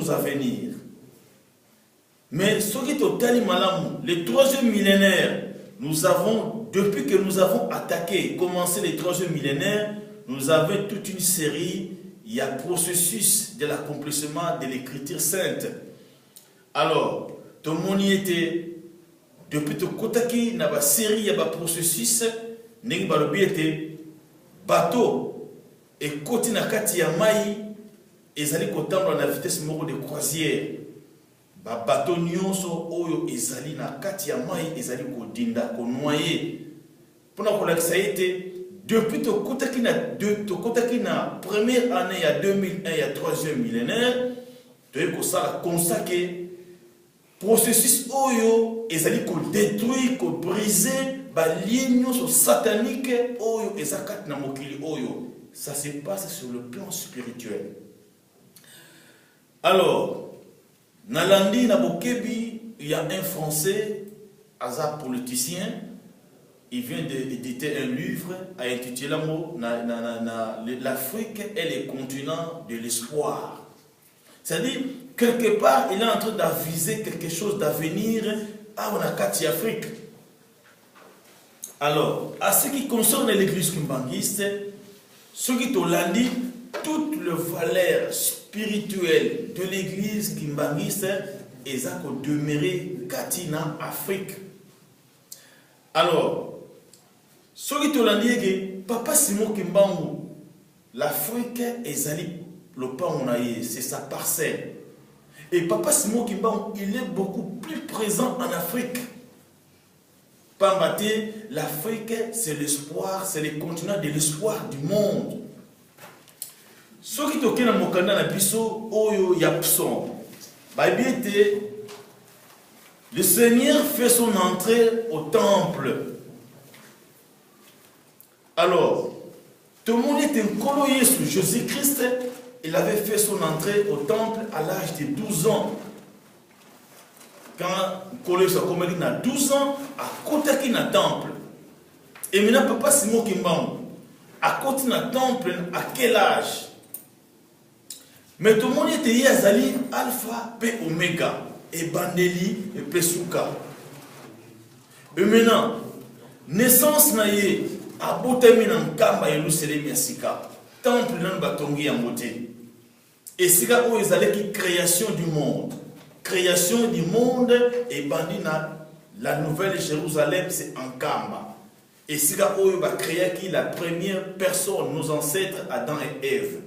jours à venir. Mais ce qui est au Talimalam, les 3e millénaire, nous avons, depuis que nous avons attaqué, commencé les 3e millénaire, nous avons toute une série, il y a processus de l'accomplissement de l'écriture sainte. Alors, tout le monde y était, depuis que Kotaki n'a pas série, il y a un processus, n'est pas le bateau, et côté na kati ya mai, ils allaient à la vitesse de croisière. Ba bateau nyonso oyo ezali na kati ya mai ezali kodinda ko noyer. Pour nous que ça a été depuis to kotaki na première année ya 2001 ya 3e millénaire, to ko ça consacré processus oyo ezali ko détruire ko briser ba ligne so satanique oyo ezakat na mokili oyo. Ça se passe sur le plan spirituel. Alors, Nalandi Nabokebi, il y a un Français, Azar politicien, il vient d'éditer un livre intitulé L'Afrique est le continent de l'espoir. C'est-à-dire, quelque part, il est en train d'aviser quelque chose d'avenir à Onakati Afrique. Alors, à ce qui concerne l'église kimbanguiste, ce qui est au lundi, toute la valeur spirituelle de l'église kimbanguiste est à demeurer Katina Afrique. Alors, ce qui est au lundi, Papa Simon Kimbangu, l'Afrique est le pain, c'est sa parcelle. Et Papa Simon Kimbangu, il est beaucoup plus présent en Afrique. L'Afrique, c'est l'espoir, c'est le continent de l'espoir du monde. Ce qui est au Mokanda na biso, oyo yapson. Le Seigneur fait son entrée au temple. Alors, tout le monde était colloyé sur Jésus-Christ. Il avait fait son entrée au temple à l'âge de 12 ans. Quand Kolo Sakomeli a 12 ans, à côté qui n'a temple. Et maintenant, Papa Simon Kimbangu, à côté n'a temple, à quel âge? Mais tout le monde était Yazali, Alpha, P, Omega, et Bandeli, et Pesuka. Et maintenant, naissance naïe, à Botami Nankamba, et Lucelem Yassika, temple nan Batongi Yamote. Et c'est là où ils allaient qui création du monde. Création du monde et bandina la nouvelle Jérusalem c'est en Kamba. Et c'est là où il va créer qui la première personne, nos ancêtres Adam et Ève.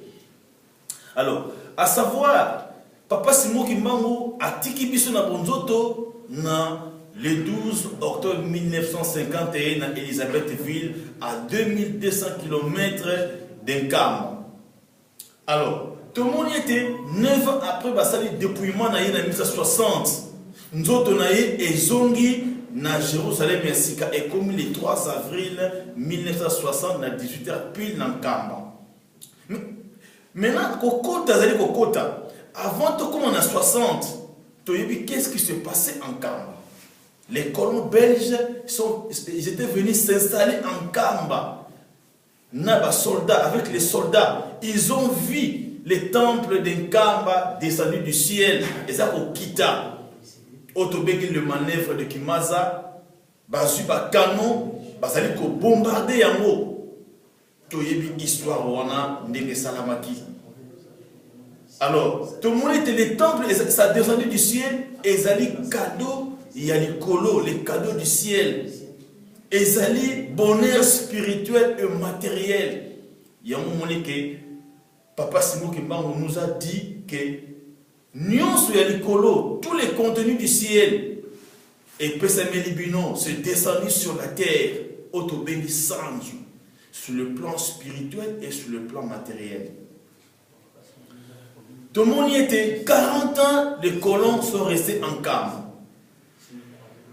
Alors, à savoir, Papa Simon Kimbangu a tiki biso na bonzoto na le 12 octobre 1951 à Elisabethville à 2200 km d'Nkamba. Alors, tout le monde était 9 ans après basali dépouillement na 1960. Nous autres et zongi na Jérusalem Yassika et comme le 3 avril 1960 na 18h pile dans Kamba. Maintenant kokota zali kokota avant tout comme on a 60 qu'est-ce qui se passait en Kamba? Les colons belges ils étaient venus s'installer en Kamba. Naba soldats avec les soldats, ils ont vu les temples d'Nkamba descendus du ciel, et ça au Kita. Autobéki le manœuvre de Kimaza, Bazuba canon, Basali ko bombarder yango. Toyebi histoire wana ndenge salamaki. Alors, tout le monde était les temples, ça descendu du ciel, et zali cadeau, il y a les colos, les cadeaux du ciel. Et zali bonheur spirituel et matériel. Il y a un moment que Papa Simon Kimbangu nous a dit que Nyonso ya likolo, tous les contenus du ciel, et Pesamelibino se descendent sur la terre, Otobengi Sanju, sur le plan spirituel et sur le plan matériel. Tout le monde y était. 40 ans, les colons sont restés en Kamba.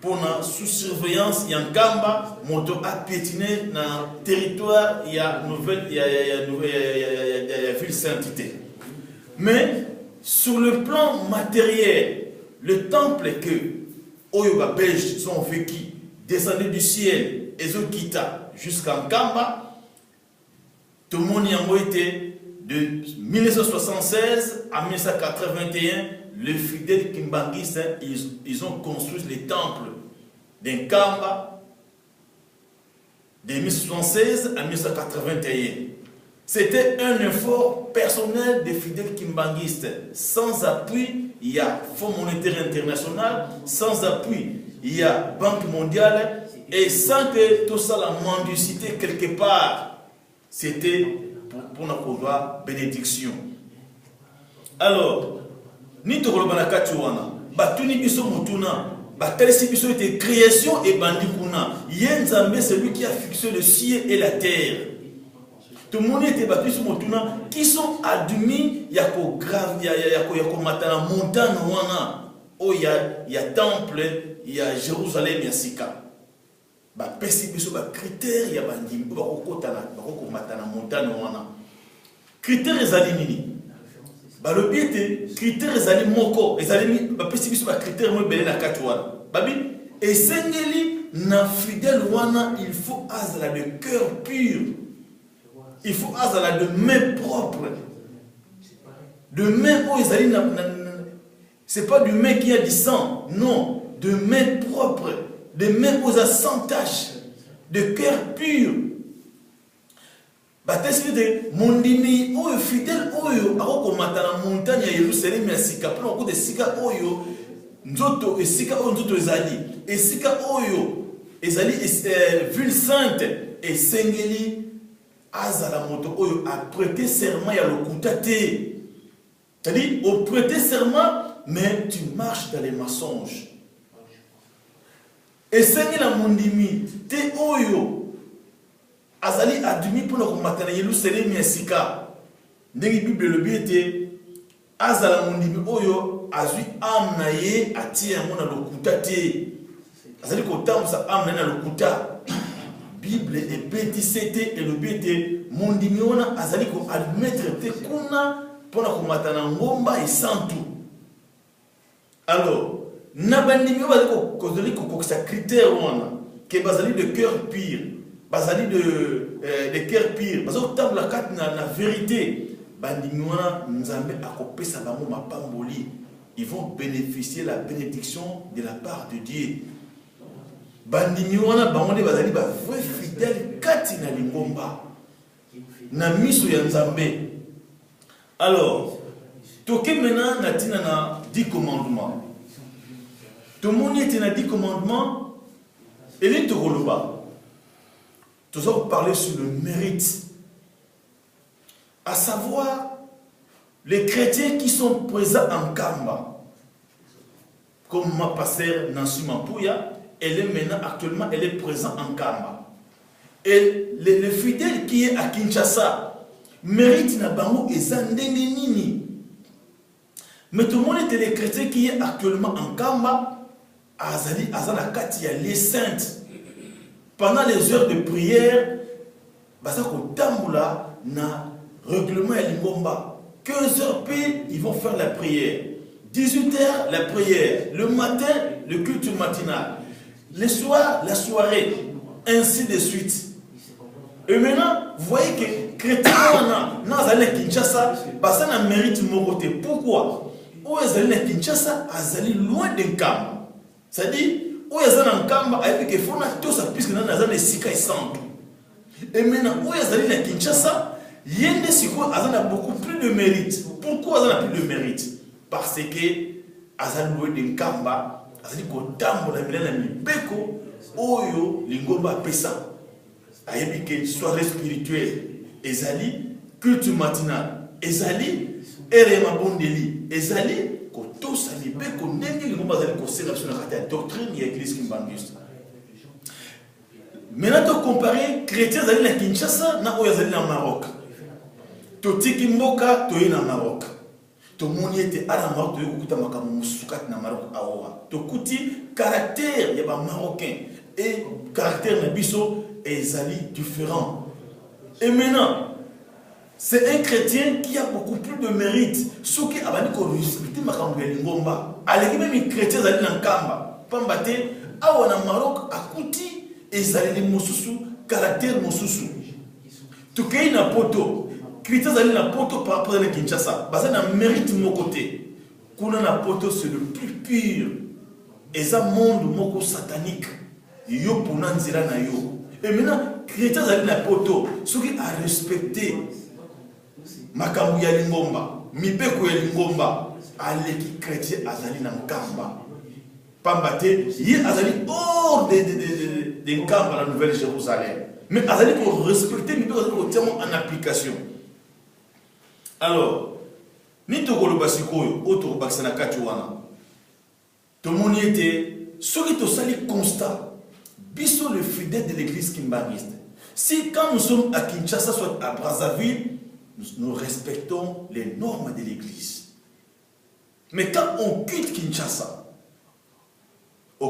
Pour la sous-surveillance, il y a un Kamba, moto a piétiné dans le territoire, il y a ville sainteté. Mais, sur le plan matériel, le temple que Oyoba Belges ont vécu, descendu du ciel, et Zokita jusqu'en Kamba, tout le monde y a été de 1976 à 1981, les fidèles kimbanguistes, ils ont construit les temples d'Nkamba de 1976 à 1981. C'était un effort personnel des fidèles kimbanguistes. Sans appui, il y a Fonds monétaire international, sans appui, il y a Banque mondiale, et sans que tout ça, la mendicité quelque part, c'était pour notre bénédiction. Alors, ni to kolobana katuwana, batuni biso mutuna, batalisi biso était création et bandikuna. Yenzambe, c'est lui qui a fixé le ciel et la terre. Tout le monde était battu sur mutuna, qui sont admis, yako grave, yako matana montagne wana, oh il y a temple, il y a Jérusalem, il y a Sika. Ba pesi biso ba critère ya bandimi ba kokotana ba kokomata na montagne wana critère ezali nini ba lobiete critère ezali moko ezali ba pesi biso ba critère mo belé na kati wana babi esengeli na fidèle wana il faut azala de cœur pur, il faut azala de main propre, de main où ezali c'est pas du main qui a du sang, non, de main propre, de mains aux sans taches, de cœur pur. Batesi de mondimi oyo fidèle oyo ako komata na montagne ya Yerusalem ya sika pona ko de sika oyo nzoto esika oyo nzoto ezali esika oyo ezali ville sainte et sengeli azala moto oyo a prêté serment ya lokuta te. C'est-à-dire au prêter serment mais tu marches dans les mensonges. Et c'est la mondimi te oyo azali adumi pour le combattre Yerusalem ya sika ndenge Bible le biete azala mondimi oyo azui amna ye atia yango na lokuta te azali kotambusa amna na lokuta Bible ebeti sete et le biete mondimi wana azali ko admettre te kuna pour le combattre na ngomba et santu. Alors Nabandimi bazali ko sa critère wana que bazali de cœur pur, bazali de cœur pur, bazali table la carte na vérité, bandimi wana nzambe akopesa bango mapamboli, ils vont bénéficier la bénédiction de la part de Dieu. Bandimi wana bango bazali ba vrai fidèle kati na lingomba na miso ya nzambe. Alors, toke maintenant na tina na 10 commandements. Tout le monde était dans 10 commandements et les Toroloba. Nous allons parler sur le mérite. À savoir, les chrétiens qui sont présents en Kamba, comme ma pasteur Nancy Mampouya, elle est maintenant actuellement, elle est présente en Kamba. Et le fidèle qui est à Kinshasa, mérite na bango et zandenini. Mais tout le monde était les chrétiens qui est actuellement en Kamba. Azali azala kati ya les saintes pendant les heures de prière bazako tambula na règlement ya lingomba 15 heures pile ils vont faire la prière 18 heures la prière le matin le culte matinal le soir la soirée ainsi de suite et maintenant vous voyez que chrétien na azali Kinshasa basana mérite morote pourquoi o azali na Kinshasa azali loin d'un camp. C'est-à-dire, où il y a un camp, il y a tout ça, puisque nous avons des sika et santo. Et maintenant, où il y a un Kinshasa, il y a beaucoup plus de mérite. Pourquoi il y a plus de mérite? Parce que il y a un camp, il y a un oyo lingomba pesa. Il y a soirée spirituelle, ezali, culte matinal, ezali, erema bondeli, ezali, tout ça n'est pas qu'on ait dit la doctrine de l'église kimbanguiste. Maintenant, tu compares chrétiens à Kinshasa na au Maroc. To tiki mboka to ina Maroc. To moni était à la Maroc to kuta makamu musukat na Maroc awa. To kuti caractère ya ba marocain et caractère na biso ezali différent. Et maintenant c'est un chrétien qui a beaucoup plus de mérite. Ce qui a respecté ma lingomba. Allez même chrétien zali na kamba. Pambate awa na Maroc akuti ezali mosusu caractère mosusu. Tukei na poto critères d'aller na poto par rapport à Kinshasa. Basé na mérite mon côté. Kuna na poto c'est le plus pur. Et ça monde moko satanique. Yo pour nanzira na yo. Et maintenant critères d'aller na poto, ceux qui a respecté makambu ya lingomba, mibeko ya lingomba, aleki chrétien azali na nkamba. Pambate, il azali hors de Nkamba, la Nouvelle Jérusalem. Mais azali pour respecter, mais pour tenir en application. Alors, ni to kolo basikoyo, auto baksana katuana. To moni était, ceux qui te sali constat, biso le fidèle de l'église kimbaniste. Si quand nous sommes à Kinshasa, soit à Brazzaville, nous respectons les normes de l'église. Mais quand on quitte Kinshasa,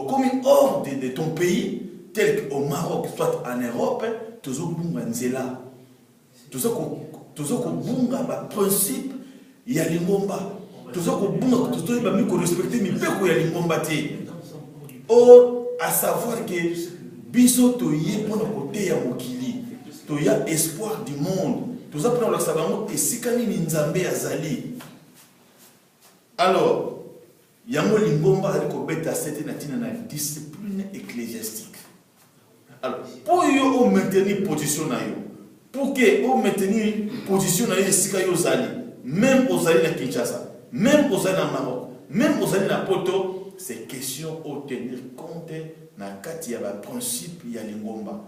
commis hors de ton pays, tel qu'au Maroc, soit en Europe, toujours bunga nzela. Toujours bunga ba principe ya lingomba. Toujours bunga toujours ba mi ko respecter mi pe ko ya lingomba te. Or à savoir que biso to yé pona côté ya mokili. To ya espoir du monde. Toujours prendre la sabango et sikani ni nzambe azali. Alors yango lingomba ali ko beta sete na tina na discipline ecclésiastique. Alors pour yo maintenir position na yo, pour que on maintenir position na yo sika yo zali, même aux zali na Kinshasa, même aux zali na Maroc, même aux zali na Poto, c'est question de tenir compte na kati ya ba principe ya lingomba.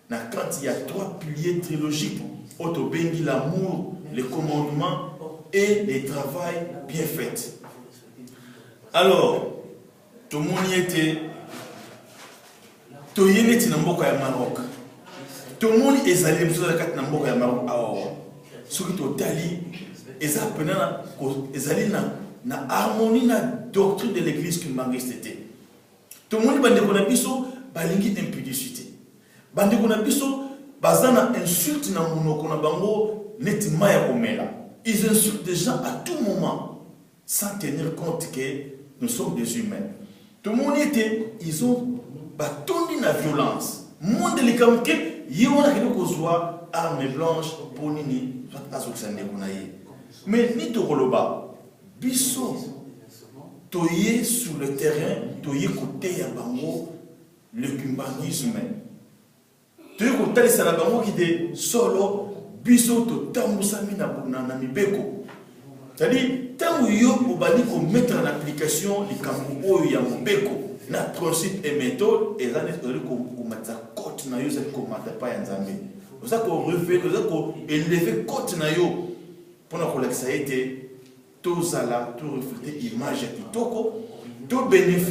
Na kati ya trois piliers trilogiques, auto bengi l'amour, le commandement et le travail bien fait. Alors, tout le monde y était. Tout le monde était dans le Maroc. Tout le monde est allé dans le Maroc. Ce qui est allé, ils allaient dans l'harmonie, dans la doctrine de l'église qui m'a resté. Tout le monde est allé dans l'impudicité. Ils insultent des gens à tout moment, sans tenir compte que nous sommes des humains. Tout le monde était, ils ont battu la violence. Monde de l'écamke, ils ont armes blanches pour nini, mais ni to roloba, biso, toye sur le terrain, toye côté à bango, le kimbanisme. Toye côté à la bango qui était solo, biso to tambusami na mibeko. C'est-à-dire, tant que vous allez mettre en application les camps ya mobeko, na principe et méthode, et là, vous allez mettre la côte na yo, vous allez mettre pas en Zambie. Vous allez élever côte na yo, pendant que ça a été, tout ça là, tout refléter l'image qui toko, tout bénéfice.